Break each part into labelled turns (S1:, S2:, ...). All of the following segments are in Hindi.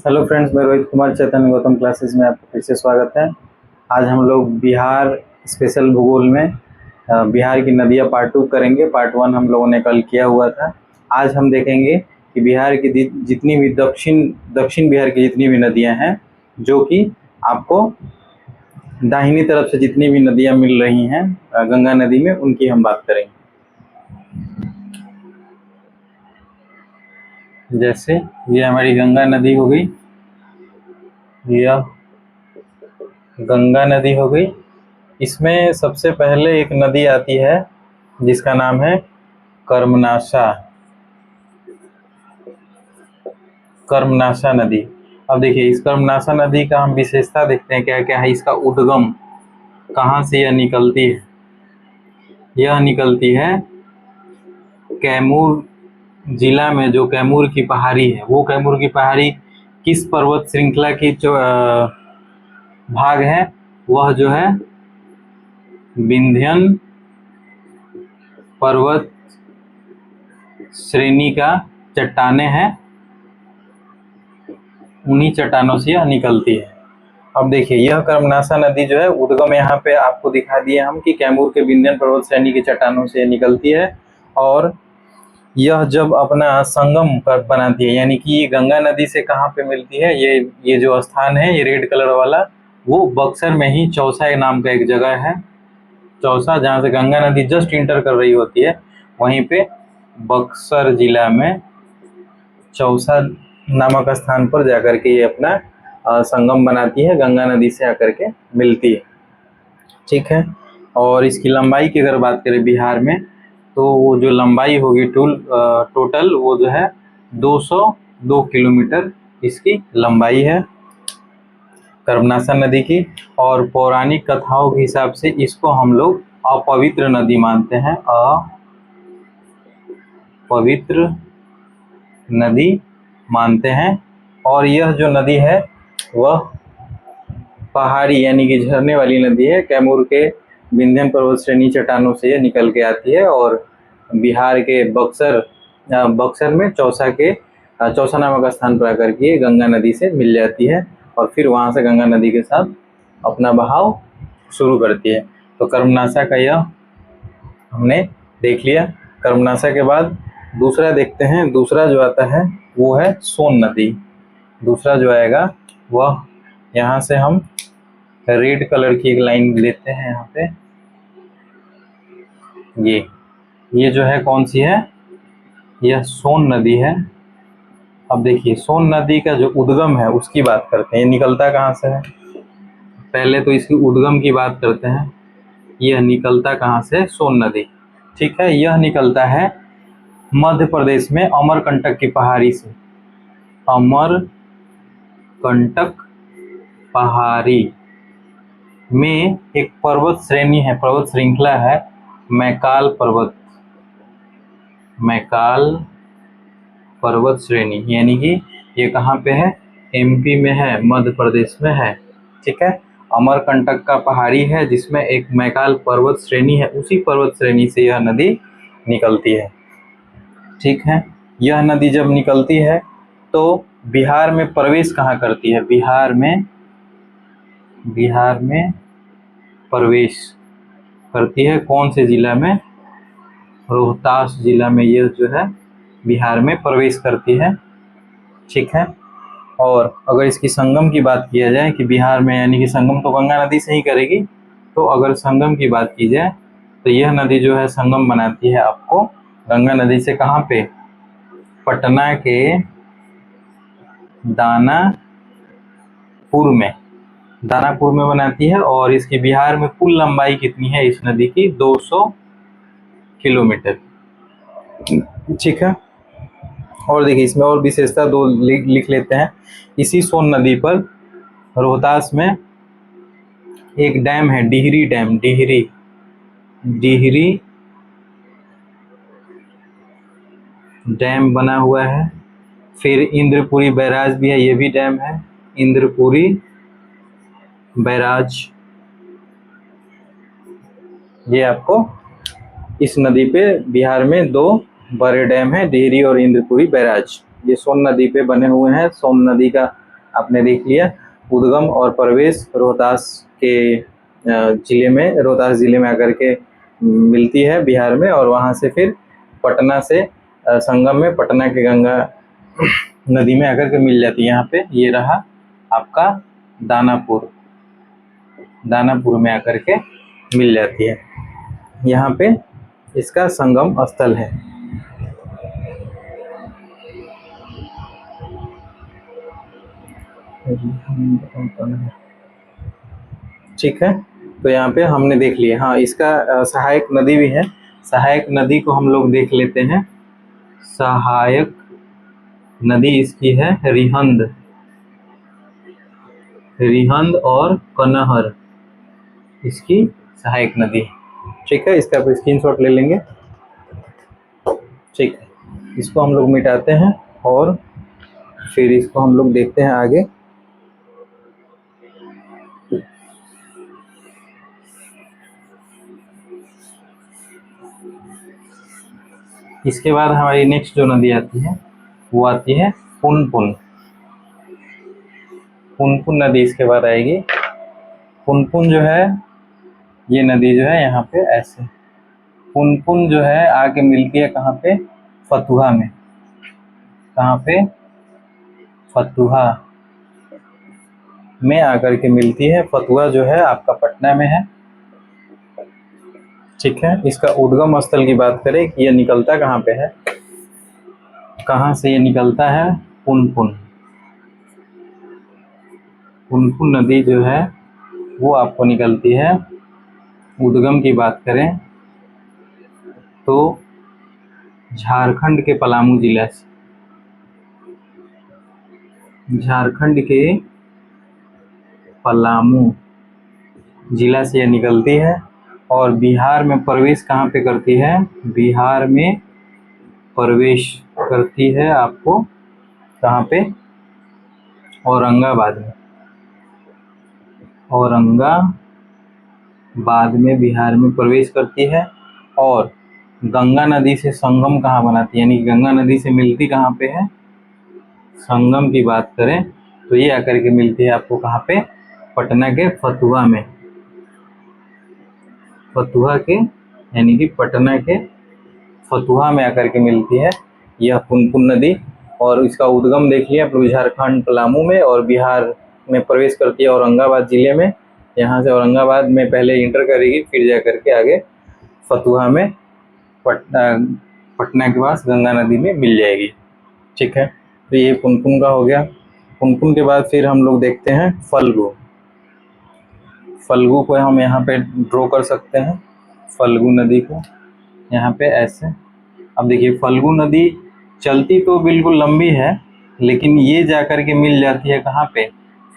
S1: हेलो फ्रेंड्स, मैं रोहित कुमार चैतन्य गौतम क्लासेस में आपका फिर से स्वागत है। आज हम लोग बिहार स्पेशल भूगोल में बिहार की नदियाँ पार्ट 2 करेंगे। पार्ट 1 हम लोगों ने कल किया हुआ था। आज हम देखेंगे कि बिहार की जितनी भी दक्षिण बिहार की जितनी भी नदियाँ हैं, जो कि आपको दाहिनी तरफ से जितनी भी नदियाँ मिल रही हैं गंगा नदी में, उनकी हम बात करेंगे। जैसे ये हमारी गंगा नदी हो गई, यह गंगा नदी हो गई। इसमें सबसे पहले एक नदी आती है जिसका नाम है कर्मनाशा नदी। अब देखिए, इस कर्मनाशा नदी का हम विशेषता देखते हैं क्या क्या है। इसका उद्गम कहाँ से यह निकलती है। यह निकलती है कैमूर जिला में। जो कैमूर की पहाड़ी है, वो कैमूर की पहाड़ी किस पर्वत श्रृंखला की जो भाग है, वह जो है विंध्यन पर्वत श्रेणी का चट्टाने हैं। उन्हीं चट्टानों से यह निकलती है। अब देखिए, यह कर्मनाशा नदी जो है उद्गम यहाँ पे आपको दिखा दिए हम कि कैमूर के विंध्यन पर्वत श्रेणी के चट्टानों से निकलती है। और यह जब अपना संगम बनाती है, यानी कि ये गंगा नदी से कहाँ पे मिलती है, ये जो स्थान है, ये रेड कलर वाला, वो बक्सर में ही चौसा नाम का एक जगह है। चौसा, जहाँ से गंगा नदी जस्ट इंटर कर रही होती है, वहीं पे बक्सर जिला में चौसा नामक स्थान पर जाकर के ये अपना संगम बनाती है, गंगा नदी से आकर के मिलती है। ठीक है। और इसकी लंबाई की अगर बात करें बिहार में, तो वो जो लंबाई होगी टोटल वो जो है 202 किलोमीटर इसकी लंबाई है कर्मनाशा नदी की। और पौराणिक कथाओं के हिसाब से इसको हम लोग अपवित्र नदी मानते हैं, अपवित्र नदी मानते हैं। और यह जो नदी है वह पहाड़ी यानी कि झरने वाली नदी है। कैमूर के विंध्यन पर्वत श्रेणी चट्टानों से यह निकल के आती है और बिहार के बक्सर में चौसा नामक स्थान पर आकर के गंगा नदी से मिल जाती है और फिर वहाँ से गंगा नदी के साथ अपना बहाव शुरू करती है। तो कर्मनाशा का यह हमने देख लिया। कर्मनाशा के बाद दूसरा देखते हैं। दूसरा जो आता है वो है सोन नदी। दूसरा जो आएगा वह, यहाँ से हम रेड कलर की एक लाइन लेते हैं यहाँ पे। ये जो है कौन सी है, यह सोन नदी है। अब देखिए, सोन नदी का जो उद्गम है उसकी बात करते हैं। ये निकलता कहाँ से है, पहले तो इसकी उद्गम की बात करते हैं। यह निकलता कहाँ से, सोन नदी। ठीक है। यह निकलता है मध्य प्रदेश में अमरकंटक की पहाड़ी से। अमरकंटक पहाड़ी में एक पर्वत श्रेणी है, पर्वत श्रृंखला है, मैकाल पर्वत श्रेणी। यानी कि ये कहाँ पे है, एमपी में है, मध्य प्रदेश में है। ठीक है। अमरकंटक का पहाड़ी है जिसमें एक मैकाल पर्वत श्रेणी है, उसी पर्वत श्रेणी से यह नदी निकलती है। ठीक है। यह नदी जब निकलती है तो बिहार में प्रवेश कहाँ करती है, बिहार में प्रवेश करती है कौन से जिला में, रोहतास जिला में यह जो है बिहार में प्रवेश करती है। ठीक है। और अगर इसकी संगम की बात किया जाए कि बिहार में, यानी कि संगम तो गंगा नदी से ही करेगी, तो अगर संगम की बात की जाए तो यह नदी जो है संगम बनाती है आपको गंगा नदी से। कहाँ पे, पटना के दानापुर में बनाती है। और इसकी बिहार में कुल लंबाई कितनी है इस नदी की, 200 किलोमीटर। ठीक है। और देखिए, इसमें और विशेषता दो लिख लेते हैं। इसी सोन नदी पर रोहतास में एक डैम है, डिहरी डैम। डिहरी डैम बना हुआ है। फिर इंद्रपुरी बैराज भी है, ये भी डैम है, इंद्रपुरी बैराज। ये आपको इस नदी पे बिहार में दो बड़े डैम है, डिहरी और इंद्रपुरी बैराज। ये सोन नदी पे बने हुए हैं। सोन नदी का आपने देख लिया। उद्गम और प्रवेश रोहतास के जिले में, रोहतास जिले में आकर के मिलती है बिहार में, और वहाँ से फिर पटना से संगम में पटना के गंगा नदी में आकर के मिल जाती है। यहाँ पे ये रहा आपका दानापुर, दानापुर में आकर के मिल जाती है। यहाँ पे इसका संगम स्थल है। ठीक है, तो यहाँ पे हमने देख लिया। हाँ, इसका सहायक नदी भी है। सहायक नदी को हम लोग देख लेते हैं। सहायक नदी इसकी है रिहंद, रिहंद और कनहर इसकी सहायक नदी। ठीक है, इसका आप स्क्रीनशॉट ले लेंगे। ठीक है, इसको हम लोग मिटाते हैं और फिर इसको हम लोग देखते हैं आगे। इसके बाद हमारी नेक्स्ट जो नदी आती है वो आती है पुनपुन। पुनपुन नदी इसके बाद आएगी। पुनपुन जो है, ये नदी जो है यहाँ पे ऐसे, पुनपुन जो है आके मिलती है कहाँ पे? फतुहा में। कहाँ पे? फतुहा में आकर के मिलती है। फतुहा जो है आपका पटना में है। ठीक है, इसका उद्गम स्थल की बात करें कि यह निकलता कहाँ पे है, कहाँ से ये निकलता है? पुनपुन। पुनपुन नदी जो है वो आपको निकलती है, उद्गम की बात करें तो झारखंड के पलामू जिला से, झारखंड के पलामू जिला से यह निकलती है। और बिहार में प्रवेश कहाँ पे करती है? बिहार में प्रवेश करती है आपको कहाँ पे? औरंगाबाद में। औरंगाबाद में बिहार में प्रवेश करती है और गंगा नदी से संगम कहाँ बनाती है, यानी गंगा नदी से मिलती कहाँ पे है? संगम की बात करें तो ये आकर के मिलती है आपको कहाँ पे? पटना के फतुहा में। फतुहा के, यानी कि पटना के फतुहा में आकर के मिलती है यह पुनपुन नदी। और इसका उद्गम देख लिया आप लोग, झारखंड पलामू में, और बिहार में प्रवेश करती है औरंगाबाद जिले में। यहाँ से औरंगाबाद में पहले इंटर करेगी, फिर जा करके आगे फतुहा में पटना के पास गंगा नदी में मिल जाएगी। ठीक है, तो ये पुनपुन का हो गया। पुनपुन के बाद फिर हम लोग देखते हैं फल्गु। फल्गु को हम यहाँ पे ड्रॉ कर सकते हैं, फल्गु नदी को यहाँ पे ऐसे। अब देखिए, फल्गु नदी चलती तो बिल्कुल लंबी है, लेकिन ये जाकर के मिल जाती है कहाँ पे?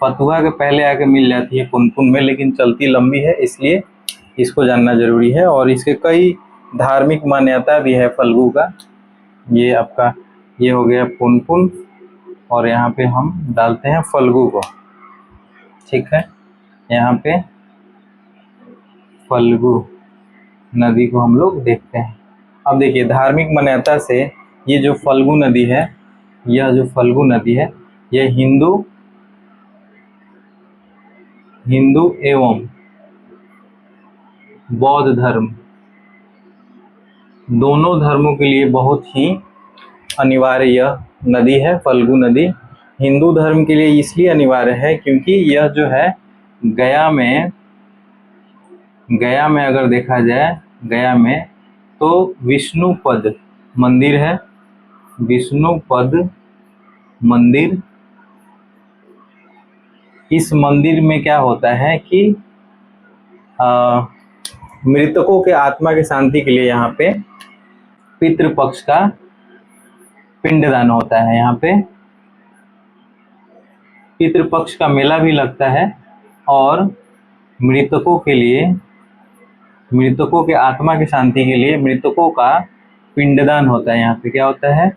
S1: फतुहा के पहले आके मिल जाती है पुनपुन में, लेकिन चलती लंबी है, इसलिए इसको जानना जरूरी है। और इसके कई धार्मिक मान्यता भी है फल्गु का। ये आपका ये हो गया पुनपुन, और यहाँ पे हम डालते हैं फल्गु को। ठीक है, यहाँ पे फल्गु नदी को हम लोग देखते हैं। अब देखिए, धार्मिक मान्यता से ये जो फल्गु नदी है, यह जो फल्गु नदी है, यह हिंदू एवं बौद्ध धर्म दोनों धर्मों के लिए बहुत ही अनिवार्य यह नदी है। फल्गु नदी हिंदू धर्म के लिए इसलिए अनिवार्य है क्योंकि यह जो है गया में अगर देखा जाए, गया में तो विष्णुपद मंदिर है। विष्णुपद मंदिर, इस मंदिर में क्या होता है कि मृतकों के आत्मा की शांति के लिए यहाँ पे पितृपक्ष का पिंडदान होता है। यहाँ पे पितृपक्ष का मेला भी लगता है और मृतकों के लिए, मृतकों के आत्मा की शांति के लिए मृतकों का पिंडदान होता है। यहाँ पे क्या होता है?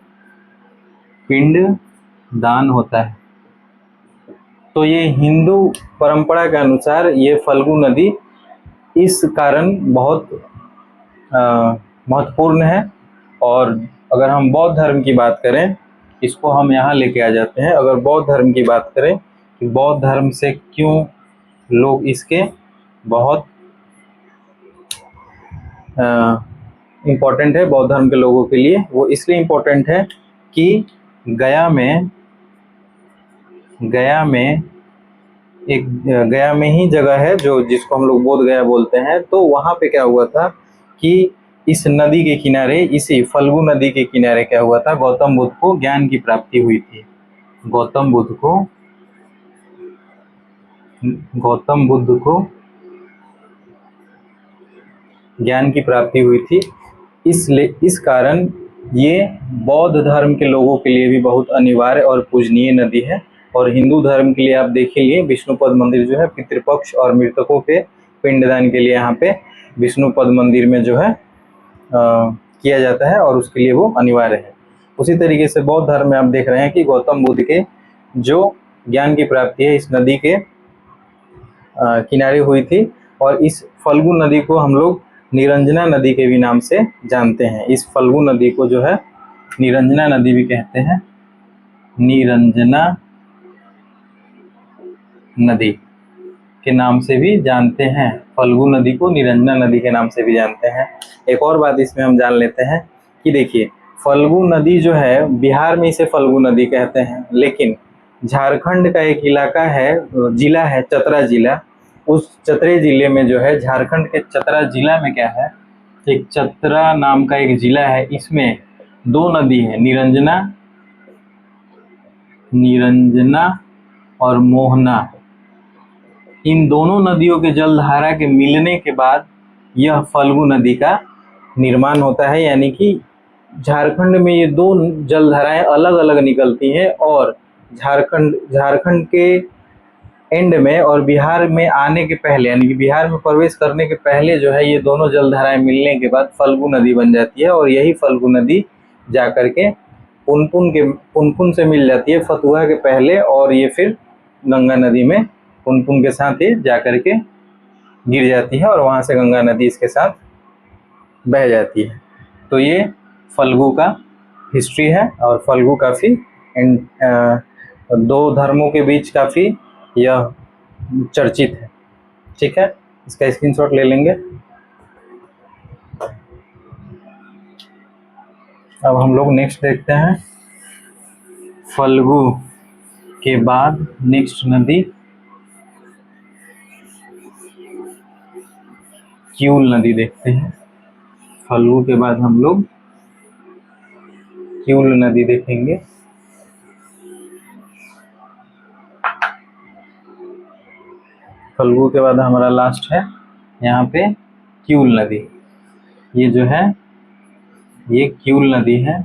S1: पिंडदान होता है। तो ये हिंदू परंपरा के अनुसार ये फल्गु नदी इस कारण बहुत महत्वपूर्ण है। और अगर हम बौद्ध धर्म की बात करें, इसको हम यहाँ लेके आ जाते हैं। अगर बौद्ध धर्म की बात करें बौद्ध धर्म से क्यों लोग इसके बहुत इम्पोर्टेंट है बौद्ध धर्म के लोगों के लिए। वो इसलिए इम्पोर्टेंट है कि गया में गया में ही जगह है जो जिसको हम लोग बोध गया बोलते हैं। तो वहाँ पे क्या हुआ था कि इस नदी के किनारे, इसी फल्गु नदी के किनारे क्या हुआ था, गौतम बुद्ध को ज्ञान की प्राप्ति हुई थी। गौतम बुद्ध को ज्ञान की प्राप्ति हुई थी। इसलिए इस कारण ये बौद्ध धर्म के लोगों के लिए भी बहुत अनिवार्य और पूजनीय नदी है। और हिंदू धर्म के लिए आप देखेंगे विष्णुपद मंदिर जो है पितृपक्ष और मृतकों के पिंडदान के लिए यहाँ पे विष्णुपद मंदिर में जो है किया जाता है और उसके लिए वो अनिवार्य है। उसी तरीके से बौद्ध धर्म में आप देख रहे हैं कि गौतम बुद्ध के जो ज्ञान की प्राप्ति है इस नदी के किनारे हुई थी। और इस फल्गु नदी को हम लोग निरंजना नदी के भी नाम से जानते हैं। इस फल्गु नदी को जो है निरंजना नदी भी कहते हैं, निरंजना नदी के नाम से भी जानते हैं। फल्गु नदी को निरंजना नदी के नाम से भी जानते हैं। एक और बात इसमें हम जान लेते हैं कि देखिए फल्गु नदी जो है बिहार में इसे फल्गु नदी कहते हैं, लेकिन झारखंड का एक इलाका है, जिला है चतरा जिला। उस चतरे जिले में जो है, झारखंड के चतरा जिला में क्या है, एक चतरा नाम का एक जिला है। इसमें दो नदी है, निरंजना और मोहना। इन दोनों नदियों के जलधारा के मिलने के बाद यह फल्गु नदी का निर्माण होता है। यानी कि झारखंड में ये दो जलधाराएं अलग अलग निकलती हैं और झारखंड के एंड में और बिहार में आने के पहले, यानी कि बिहार में प्रवेश करने के पहले जो है ये दोनों जलधाराएं मिलने के बाद फल्गु नदी बन जाती है। और यही फल्गु नदी जाकर के पुनपुन से मिल जाती है फतुहा के पहले, और ये फिर गंगा नदी में पुनपुन के साथ ही जाकर के गिर जाती है और वहाँ से गंगा नदी इसके साथ बह जाती है। तो ये फल्गु का हिस्ट्री है और फल्गु काफ़ी दो धर्मों के बीच काफ़ी यह चर्चित है। ठीक है, इसका स्क्रीनशॉट ले लेंगे। अब हम लोग नेक्स्ट देखते हैं, फल्गु के बाद नेक्स्ट नदी क्यूल नदी देखते हैं। फल्गु के बाद हम लोग क्यूल नदी देखेंगे। फल्गु के बाद हमारा लास्ट है यहाँ पे क्यूल नदी। ये जो है ये क्यूल नदी है।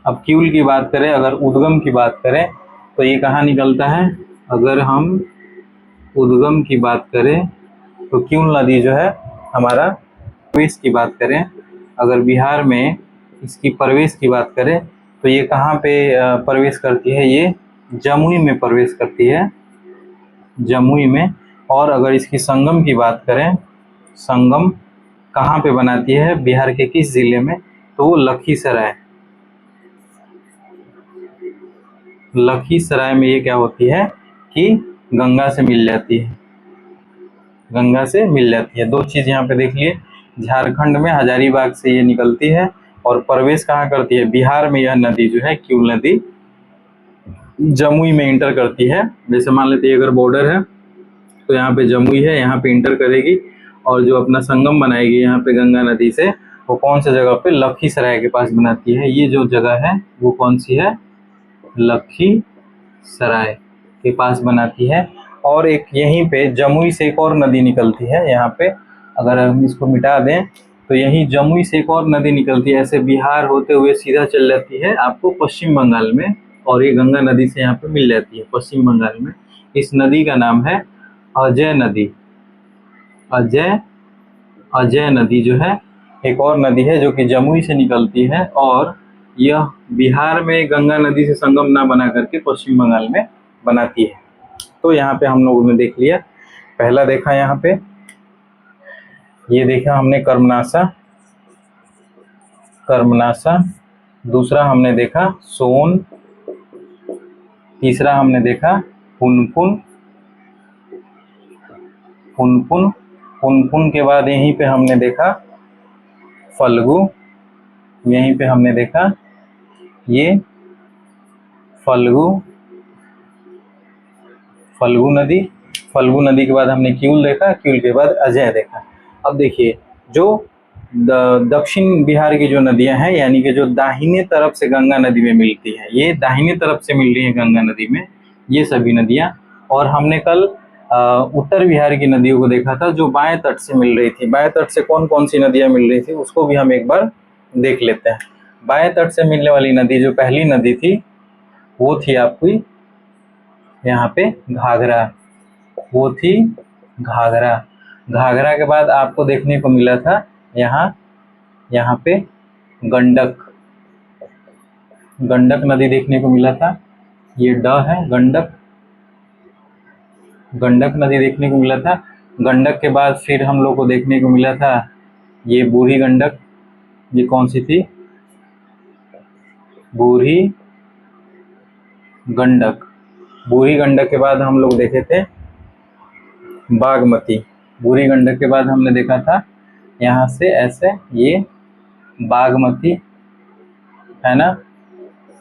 S1: अब क्यूल की बात करें, अगर उद्गम की बात करें तो ये कहाँ निकलता है। अगर हम उद्गम की बात करें तो क्यूल नदी जो है हमारा प्रवेश की बात करें, अगर बिहार में इसकी प्रवेश की बात करें तो ये कहाँ पे प्रवेश करती है, ये जमुई में प्रवेश करती है, जमुई में। और अगर इसकी संगम की बात करें, संगम कहाँ पे बनाती है, बिहार के किस जिले में, तो वो लखीसराय में ये क्या होती है कि गंगा से मिल जाती है, गंगा से मिल जाती है। दो चीज़ यहाँ पे देख लिए, झारखंड में हजारीबाग से ये निकलती है और प्रवेश कहाँ करती है, बिहार में। यह नदी जो है क्यूल नदी जमुई में इंटर करती है। जैसे मान लेते हैं अगर बॉर्डर है तो यहाँ पे जमुई है, यहाँ पे इंटर करेगी और जो अपना संगम बनाएगी यहाँ पे गंगा नदी से, वो कौन सी जगह पे, लखीसराय के पास बनाती है। ये जो जगह है वो कौन सी है, लखीसराय के पास बनाती है। और एक यहीं पे जमुई से एक और नदी निकलती है। यहाँ पे अगर हम इसको मिटा दें तो यहीं जमुई से एक और नदी निकलती है, ऐसे बिहार होते हुए सीधा चल जाती है आपको पश्चिम बंगाल में, और ये गंगा नदी से यहाँ पे मिल जाती है पश्चिम बंगाल में। इस नदी का नाम है अजय नदी। अजय नदी जो है एक और नदी है जो कि जमुई से निकलती है, और यह बिहार में गंगा नदी से संगम ना बना करके पश्चिम बंगाल में बनाती है। तो यहाँ पे हम लोगों ने देख लिया, पहला देखा यहाँ पे, ये देखा हमने कर्मनाशा, दूसरा हमने देखा सोन, तीसरा हमने देखा पुनपुन, पुनपुन, पुनपुन के बाद यहीं पे हमने देखा फल्गु, यहीं पे हमने देखा ये फल्गु, फल्गु नदी, फल्गु नदी के बाद हमने क्यूल देखा, क्यूल के बाद अजय देखा। अब देखिए जो दक्षिण बिहार की जो नदियां हैं, यानी कि जो दाहिने तरफ से गंगा नदी में मिलती है, ये दाहिने तरफ से मिल रही है गंगा नदी में ये सभी नदियां। और हमने कल उत्तर बिहार की नदियों को देखा था जो बाएं तट से मिल रही थी। बाएं तट से कौन कौन सी नदियां मिल रही थी उसको भी हम एक बार देख लेते हैं। बाएं तट से मिलने वाली नदी जो पहली नदी थी वो थी आपकी यहाँ पे घाघरा, वो थी घाघरा। घाघरा के बाद आपको देखने को मिला था यहाँ पे गंडक, गंडक नदी देखने को मिला था, ये ड है गंडक, गंडक नदी देखने को मिला था। गंडक के बाद फिर हम लोग को देखने को मिला था ये बूढ़ी गंडक, ये कौन सी थी, बूढ़ी गंडक। बूढ़ी गंडक के बाद हम लोग देखे थे बागमती, बूढ़ी गंडक के बाद हमने देखा था यहाँ से ऐसे ये बागमती है ना।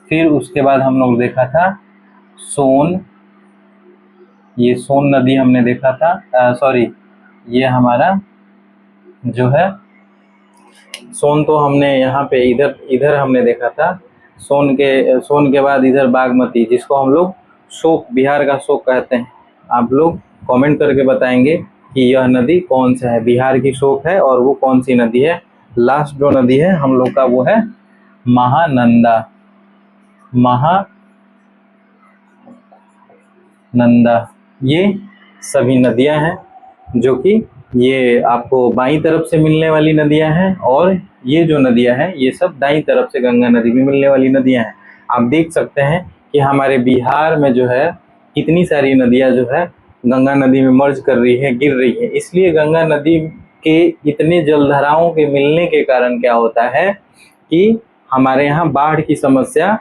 S1: फिर उसके बाद हम लोग देखा था सोन, ये सोन नदी हमने देखा था, सॉरी ये हमारा जो है सोन तो हमने यहाँ पे इधर हमने देखा था। सोन के बाद इधर बागमती, जिसको हम लोग शोक, बिहार का शोक कहते हैं। आप लोग कमेंट करके बताएंगे कि यह नदी कौन सा है, बिहार की शोक है और वो कौन सी नदी है। लास्ट जो नदी है हम लोग का वो है महानंदा, महानंदा। ये सभी नदियां हैं जो कि ये आपको बाईं तरफ से मिलने वाली नदियां हैं, और ये जो नदियां हैं ये सब दाईं तरफ से गंगा नदी में मिलने वाली नदियां हैं। आप देख सकते हैं कि हमारे बिहार में जो है कितनी सारी नदियां जो है गंगा नदी में मर्ज कर रही है, गिर रही है। इसलिए गंगा नदी के इतने जलधाराओं के मिलने के कारण क्या होता है कि हमारे यहाँ बाढ़ की समस्या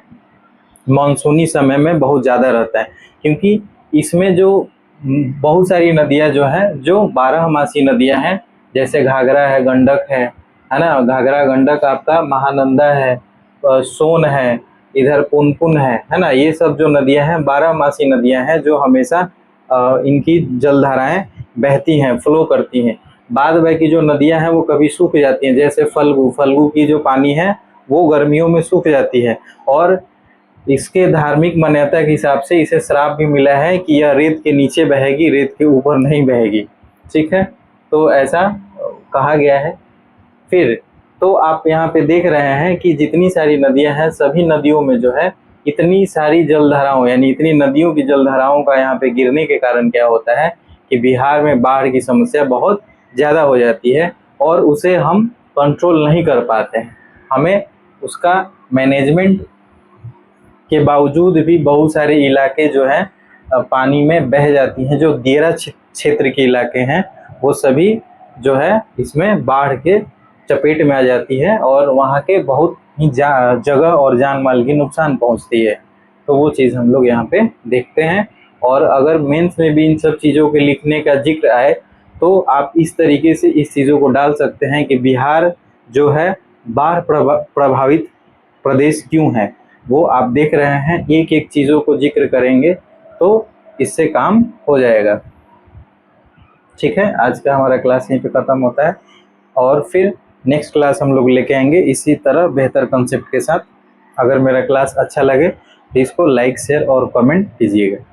S1: मानसूनी समय में बहुत ज़्यादा रहता है, क्योंकि इसमें जो बहुत सारी नदियां जो हैं जो 12मासी नदियां हैं, जैसे घाघरा है, गंडक है ना, घाघरा गंडक आपका, महानंदा है, सोन है, इधर पुनपुन है ना। ये सब जो नदियां हैं 12मासी नदियां हैं जो हमेशा इनकी जलधाराएं बहती हैं, फ्लो करती हैं। बाद बाकी जो नदियां हैं वो कभी सूख जाती हैं, जैसे फल्गु की जो पानी है वो गर्मियों में सूख जाती है, और इसके धार्मिक मान्यता के हिसाब से इसे श्राप भी मिला है कि यह रेत के नीचे बहेगी, रेत के ऊपर नहीं बहेगी। ठीक है, तो ऐसा कहा गया है। फिर तो आप यहाँ पे देख रहे हैं कि जितनी सारी नदियां हैं सभी नदियों में जो है इतनी सारी जलधाराओं, यानी इतनी नदियों की जलधाराओं का यहाँ पे गिरने के कारण क्या होता है कि बिहार में बाढ़ की समस्या बहुत ज़्यादा हो जाती है, और उसे हम कंट्रोल नहीं कर पाते हैं। हमें उसका मैनेजमेंट के बावजूद भी बहुत सारे इलाके जो हैं पानी में बह जाती हैं। जो दियरा क्षेत्र के इलाके हैं वो सभी जो है इसमें बाढ़ के चपेट में आ जाती है, और वहाँ के बहुत ही जगह और जान माल की नुकसान पहुँचती है। तो वो चीज़ हम लोग यहाँ पे देखते हैं। और अगर मेंस में भी इन सब चीज़ों के लिखने का जिक्र आए तो आप इस तरीके से इस चीज़ों को डाल सकते हैं कि बिहार जो है बाढ़ प्रभावित प्रदेश क्यों है, वो आप देख रहे हैं। एक एक चीज़ों को जिक्र करेंगे तो इससे काम हो जाएगा। ठीक है, आज का हमारा क्लास यहीं पे ख़त्म होता है, और फिर नेक्स्ट क्लास हम लोग लेके आएंगे इसी तरह बेहतर कंसेप्ट के साथ। अगर मेरा क्लास अच्छा लगे तो इसको लाइक, शेयर और कमेंट कीजिएगा।